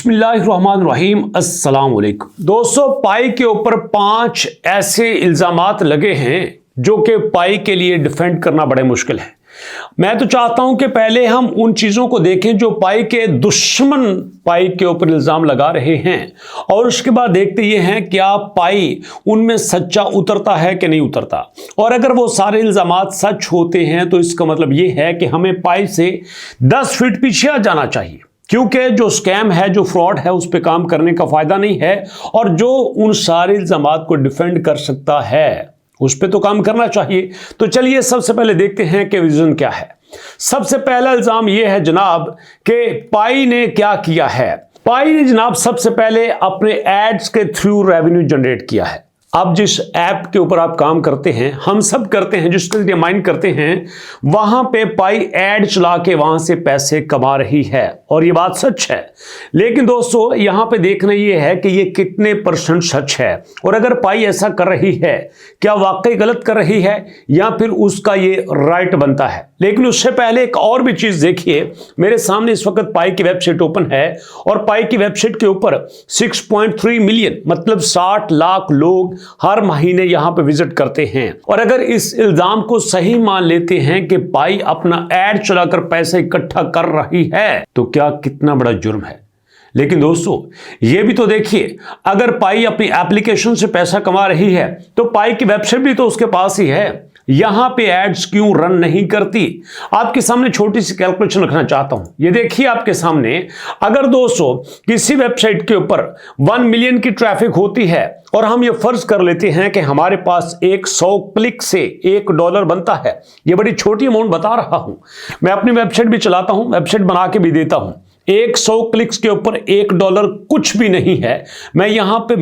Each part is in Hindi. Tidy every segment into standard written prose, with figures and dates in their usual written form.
बिस्मिल्लाहिर्रहमानिर्रहीम अस्सलाम वालेकुम। दोस्तों, पाई के ऊपर 5 ऐसे इल्जामात लगे हैं जो कि पाई के लिए डिफेंड करना बड़े मुश्किल है। मैं तो चाहता हूं कि पहले हम उन चीजों को देखें जो पाई के दुश्मन पाई के ऊपर इल्जाम लगा रहे हैं, और उसके बाद देखते ये हैं क्या पाई उनमें सच्चा उतरता है कि नहीं उतरता। और अगर वो सारे इल्जामात सच होते हैं तो इसका मतलब ये है कि हमें पाई से 10 फीट पीछे आ जाना चाहिए, क्योंकि जो स्कैम है, जो फ्रॉड है, उस पर काम करने का फायदा नहीं है। और जो उन सारे इल्जामात को डिफेंड कर सकता है उस पर तो काम करना चाहिए। तो चलिए सबसे पहले देखते हैं कि रीजन क्या है। सबसे पहला इल्जाम यह है जनाब कि पाई ने क्या किया है। पाई ने जनाब सबसे पहले अपने एड्स के थ्रू रेवेन्यू जनरेट किया है। अब जिस ऐप के ऊपर आप काम करते हैं, हम सब करते हैं, जिसके लिए माइंड करते हैं, वहां पे पाई ऐड चला के वहां से पैसे कमा रही है, और ये बात सच है। लेकिन दोस्तों, यहां पे देखना ये है कि ये कितने % सच है, और अगर पाई ऐसा कर रही है, क्या वाकई गलत कर रही है या फिर उसका ये राइट बनता है। लेकिन उससे पहले एक और भी चीज देखिए। मेरे सामने इस वक्त पाई की वेबसाइट ओपन है, और पाई की वेबसाइट के ऊपर 6.3 मिलियन मतलब 60 लाख लोग हर महीने यहां पे विजिट करते हैं। और अगर इस इल्जाम को सही मान लेते हैं कि पाई अपना ऐड चलाकर पैसे इकट्ठा कर रही है, तो क्या कितना बड़ा जुर्म है। लेकिन दोस्तों, यह भी तो देखिए, अगर पाई अपनी एप्लीकेशन से पैसा कमा रही है तो पाई की वेबसाइट भी तो उसके पास ही है, यहां पे एड्स क्यों रन नहीं करती। आपके सामने छोटी सी कैलकुलेशन रखना चाहता हूं। ये देखिए आपके सामने, अगर दोस्तों किसी वेबसाइट के ऊपर 1 मिलियन की ट्रैफिक होती है, और हम ये फर्ज कर लेते हैं कि हमारे पास 100 क्लिक से $1 बनता है। ये बड़ी छोटी अमाउंट बता रहा हूं, मैं अपनी वेबसाइट भी चलाता हूं, वेबसाइट बना के भी देता हूं। 100 क्लिक्स के ऊपर $1 कुछ भी नहीं है। मैं यहां पे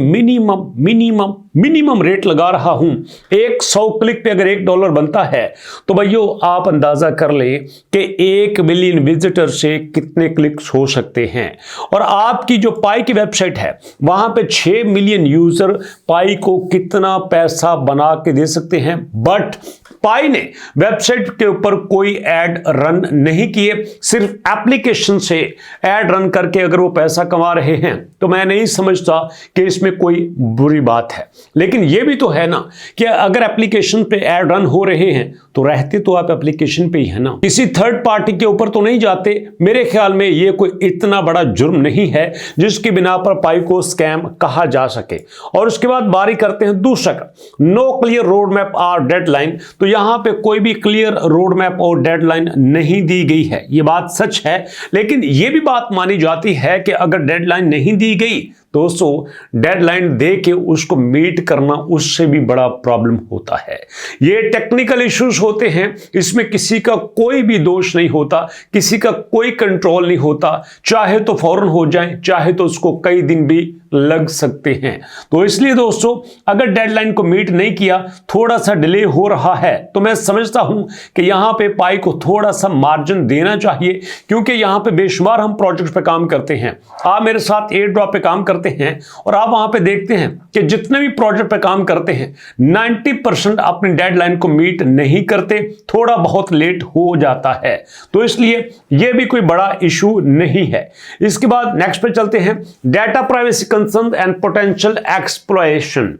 मिनिमम रेट लगा रहा हूं। 100 क्लिक पे अगर $1 बनता है तो भाइयों आप अंदाजा कर लें कि 1 मिलियन विजिटर से कितने क्लिक्स हो सकते हैं। और आपकी जो पाई की वेबसाइट है, वहां पे 6 मिलियन यूजर पाई को कितना पैसा बना के दे सकते हैं। बट पाई ने वेबसाइट के ऊपर कोई ऐड रन नहीं किए, सिर्फ एप्लीकेशन से ऐड रन करके अगर वो पैसा कमा रहे हैं तो मैं नहीं समझता कि इसमें कोई बुरी बात है। लेकिन ये भी तो है ना कि अगर एप्लीकेशन पे ऐड रन हो रहे हैं तो रहते तो आप एप्लीकेशन पे ही है ना, किसी थर्ड पार्टी के ऊपर तो नहीं जाते। मेरे ख्याल में ये कोई इतना बड़ा जुर्म नहीं है जिसकी बिना पर पाई को स्कैम कहा जा सके। और उसके बाद बारी करते हैं दूसरा का, नो क्लियर रोड मैप और डेडलाइन। तो यहां पे कोई भी क्लियर रोड मैप और डेडलाइन नहीं दी गई है, ये बात सच है। लेकिन यह भी बात मानी जाती है कि अगर डेडलाइन नहीं दी गई, दोस्तों डेडलाइन दे के उसको मीट करना उससे भी बड़ा प्रॉब्लम होता है। ये टेक्निकल इश्यूज होते हैं, इसमें किसी का कोई भी दोष नहीं होता, किसी का कोई कंट्रोल नहीं होता। चाहे तो फौरन हो जाए, चाहे तो उसको कई दिन भी लग सकते हैं। तो इसलिए दोस्तों, अगर डेडलाइन को मीट नहीं किया, थोड़ा सा डिले हो रहा है, तो मैं समझता हूं कि यहां पे पाई को थोड़ा सा मार्जिन देना चाहिए, क्योंकि यहां पे बेशुमार हम प्रोजेक्ट पे काम करते हैं। आप मेरे साथ एयर ड्रॉप पे काम करते हैं, और आप वहां पे देखते हैं कि जितने भी प्रोजेक्ट पे काम करते हैं 90% अपनी डेडलाइन को मीट नहीं करते, थोड़ा बहुत लेट हो जाता है। तो इसलिए यह भी कोई बड़ा इशू नहीं है। इसके बाद नेक्स्ट पे चलते हैं, data privacy concern and potential exploitation.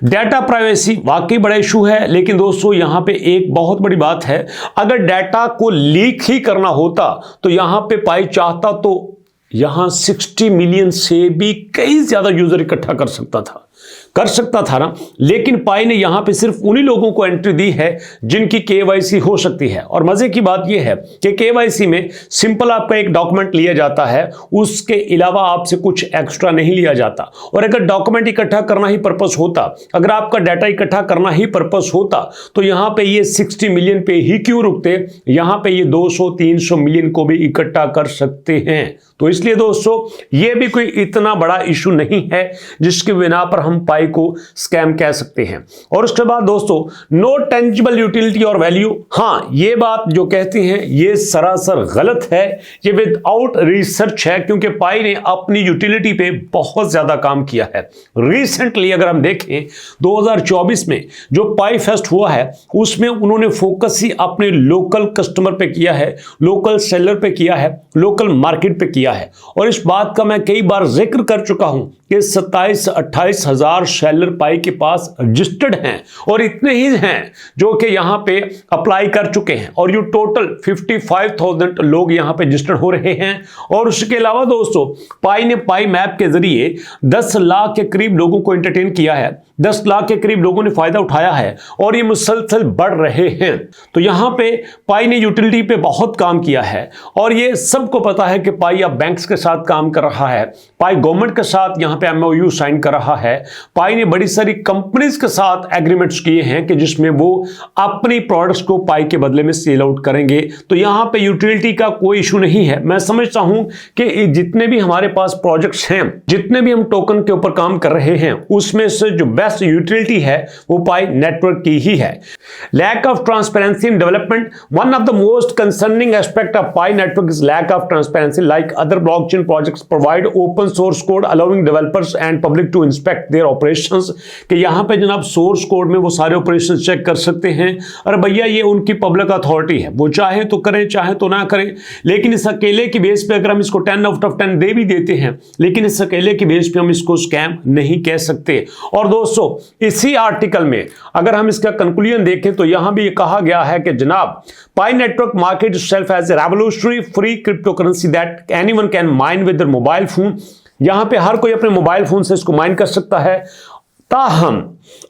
Data privacy वाकई बड़ा इशू है, लेकिन दोस्तों यहां पे एक बहुत बड़ी बात है, अगर डाटा को लीक ही करना होता तो यहां पे पाई चाहता तो यहां 60 मिलियन से भी कई ज्यादा यूजर इकट्ठा कर सकता था ना। लेकिन पाई ने यहां पे सिर्फ उन्हीं लोगों को एंट्री दी है जिनकी केवाईसी हो सकती है। और मजे की बात यह है कि केवाईसी में सिंपल आपका एक डॉक्यूमेंट लिया जाता है, उसके अलावा आपसे कुछ एक्स्ट्रा नहीं लिया जाता। और अगर डॉक्यूमेंट इकट्ठा करना ही पर्पस होता, अगर आपका डाटा इकट्ठा करना ही पर्पस होता, तो यहां पे ये 60 मिलियन पे ही क्यों रुकते, यहां पे ये 200-300 मिलियन को भी इकट्ठा कर सकते हैं। तो इसलिए दोस्तों, ये भी कोई इतना बड़ा इशू नहीं है जिसकी बिना पर हम हम पाई को स्कैम कह सकते हैं। और उसके बाद दोस्तों, नो टेंजिबल यूटिलिटी और वैल्यू, हाँ ये बात जो कहती हैं ये सरासर गलत है, ये विदाउट रिसर्च है, क्योंकि पाई ने अपनी यूटिलिटी पे बहुत ज्यादा काम किया है। रिसेंटली अगर हम देखें 2024 में जो पाई फेस्ट हुआ है उसमें उन्होंने फोकस ही अपने लोकल कस्टमर पे किया है, लोकल सेलर पे किया है, लोकल मार्केट पे किया है। और इस बात का मैं कई बार जिक्र कर चुका हूं कि 27-28 हजार सेलर पाई के पास रजिस्टर्ड हैं और इतने ही हैं जो कि यहां पे अप्लाई कर चुके हैं, और ये टोटल 55,000 लोग यहां पे रजिस्टर्ड हो रहे हैं। और उसके अलावा दोस्तों, पाई ने पाई मैप के जरिए 10 लाख के करीब लोगों को एंटरटेन किया है, 10 लाख के करीब लोगों ने फायदा उठाया है और ये मुसलसल बढ़ रहे हैं। तो यहां पे पाई ने यूटिलिटी पे बहुत काम किया है और ये सबको पता है कि पाई अब बैंक्स के साथ काम कर रहा है, पाई गवर्नमेंट के साथ यहां पे एमओयू साइन कर रहा है, पाई ने बड़ी सारी कंपनीज के साथ एग्रीमेंट्स किए हैं कि जिसमें वो अपनी प्रोडक्ट्स को पाई के बदले में सेल आउट करेंगे। तो यहां पे यूटिलिटी का कोई इशू नहीं है। मैं समझता हूं कि जितने भी हमारे पास प्रोजेक्ट्स हैं, जितने भी हम टोकन के ऊपर काम कर रहे हैं, उसमें से जो बेस्ट यूटिलिटी है वो पाई नेटवर्क की ही है। Lack of transparency in development, one of the most concerning aspect of Pi network is lack of transparency. Like other blockchain projects provide open source code allowing developers and public to inspect their operations, कि यहां पे जनाब सोर्स कोड में वो सारे ऑपरेशन चेक कर सकते हैं। अरे भैया ये उनकी पब्लिक अथॉरिटी है, वो चाहे तो करें चाहे तो ना करें, लेकिन इस अकेले की बेस पे अगर हम इसको 10 आउट ऑफ 10 दे भी देते हैं, लेकिन इस अकेले की बेस पे हम इसको स्कैम नहीं कह सकते। और दोस्तों इसी आर्टिकल में अगर हम इसका कंक्लूजन देखें तो यहां भी कहा गया है कि जनाब pi network market itself as a revolutionary free cryptocurrency that anyone can mine with their mobile phone। यहां पे हर कोई अपने मोबाइल फोन से इसको माइन कर सकता है। ताहम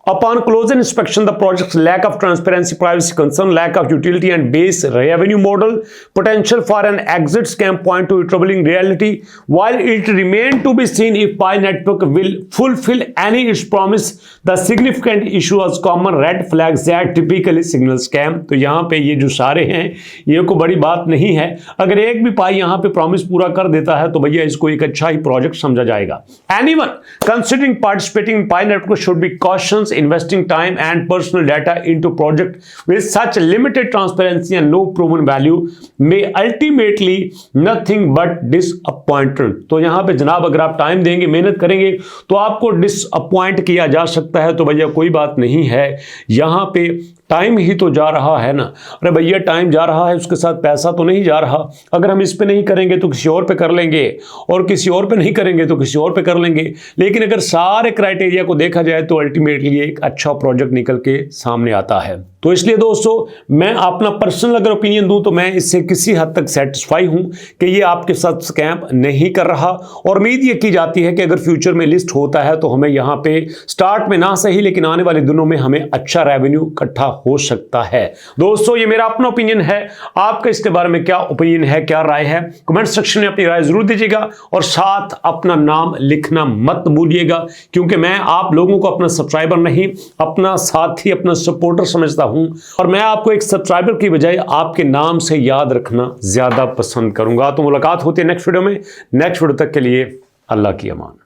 upon closer inspection the project's lack of transparency, privacy concern, lack of utility and base revenue model, potential for an exit scam point to a troubling reality. While it remains to be seen if Pi Network will fulfill any its promise, the significant issue as common red flags that typically signal scam। तो यहाँ पे ये जो सारे हैं ये कोई बड़ी बात नहीं है, अगर एक भी पाई यहाँ पे प्रॉमिस पूरा कर देता है तो भैया इसको एक अच्छा ही प्रोजेक्ट समझा जाएगा। Anyone considering participating in Pi Network should be cautious investing time and personal data into project with such limited transparency and no proven value may ultimately nothing but disappointment। तो यहां पे जनाब अगर आप टाइम देंगे, मेहनत करेंगे तो आपको डिसअपॉइंट किया जा सकता है। तो भैया कोई बात नहीं है, यहां पे टाइम ही तो जा रहा है ना। अरे भैया टाइम जा रहा है, उसके साथ पैसा तो नहीं जा रहा। अगर हम इस पे नहीं करेंगे तो किसी और पे कर लेंगे, और किसी और पे नहीं करेंगे तो किसी और पे कर लेंगे। लेकिन अगर सारे क्राइटेरिया को देखा जाए तो अल्टीमेटली एक अच्छा प्रोजेक्ट निकल के सामने आता है। तो इसलिए दोस्तों मैं अपना पर्सनल अगर ओपिनियन दूं तो मैं इससे किसी हद तक सेटिस्फाई हूं कि ये आपके साथ स्कैम नहीं कर रहा। और उम्मीद ये की जाती है कि अगर फ्यूचर में लिस्ट होता है तो हमें यहाँ पे स्टार्ट में ना सही लेकिन आने वाले दिनों में हमें अच्छा रेवेन्यू इकट्ठा हो सकता है। दोस्तों ये मेरा अपना ओपिनियन है, आपका इसके बारे में क्या ओपिनियन है, क्या राय है, कमेंट सेक्शन में अपनी राय जरूर दीजिएगा और साथ अपना नाम लिखना मत भूलिएगा, क्योंकि मैं आप लोगों को अपना सब्सक्राइबर नहीं, अपना साथी, अपना सपोर्टर समझता हूं और मैं आपको एक सब्सक्राइबर की बजाय आपके नाम से याद रखना ज्यादा पसंद करूंगा। तो मुलाकात होती है नेक्स्ट वीडियो में। नेक्स्ट वीडियो तक के लिए अल्लाह की अमान।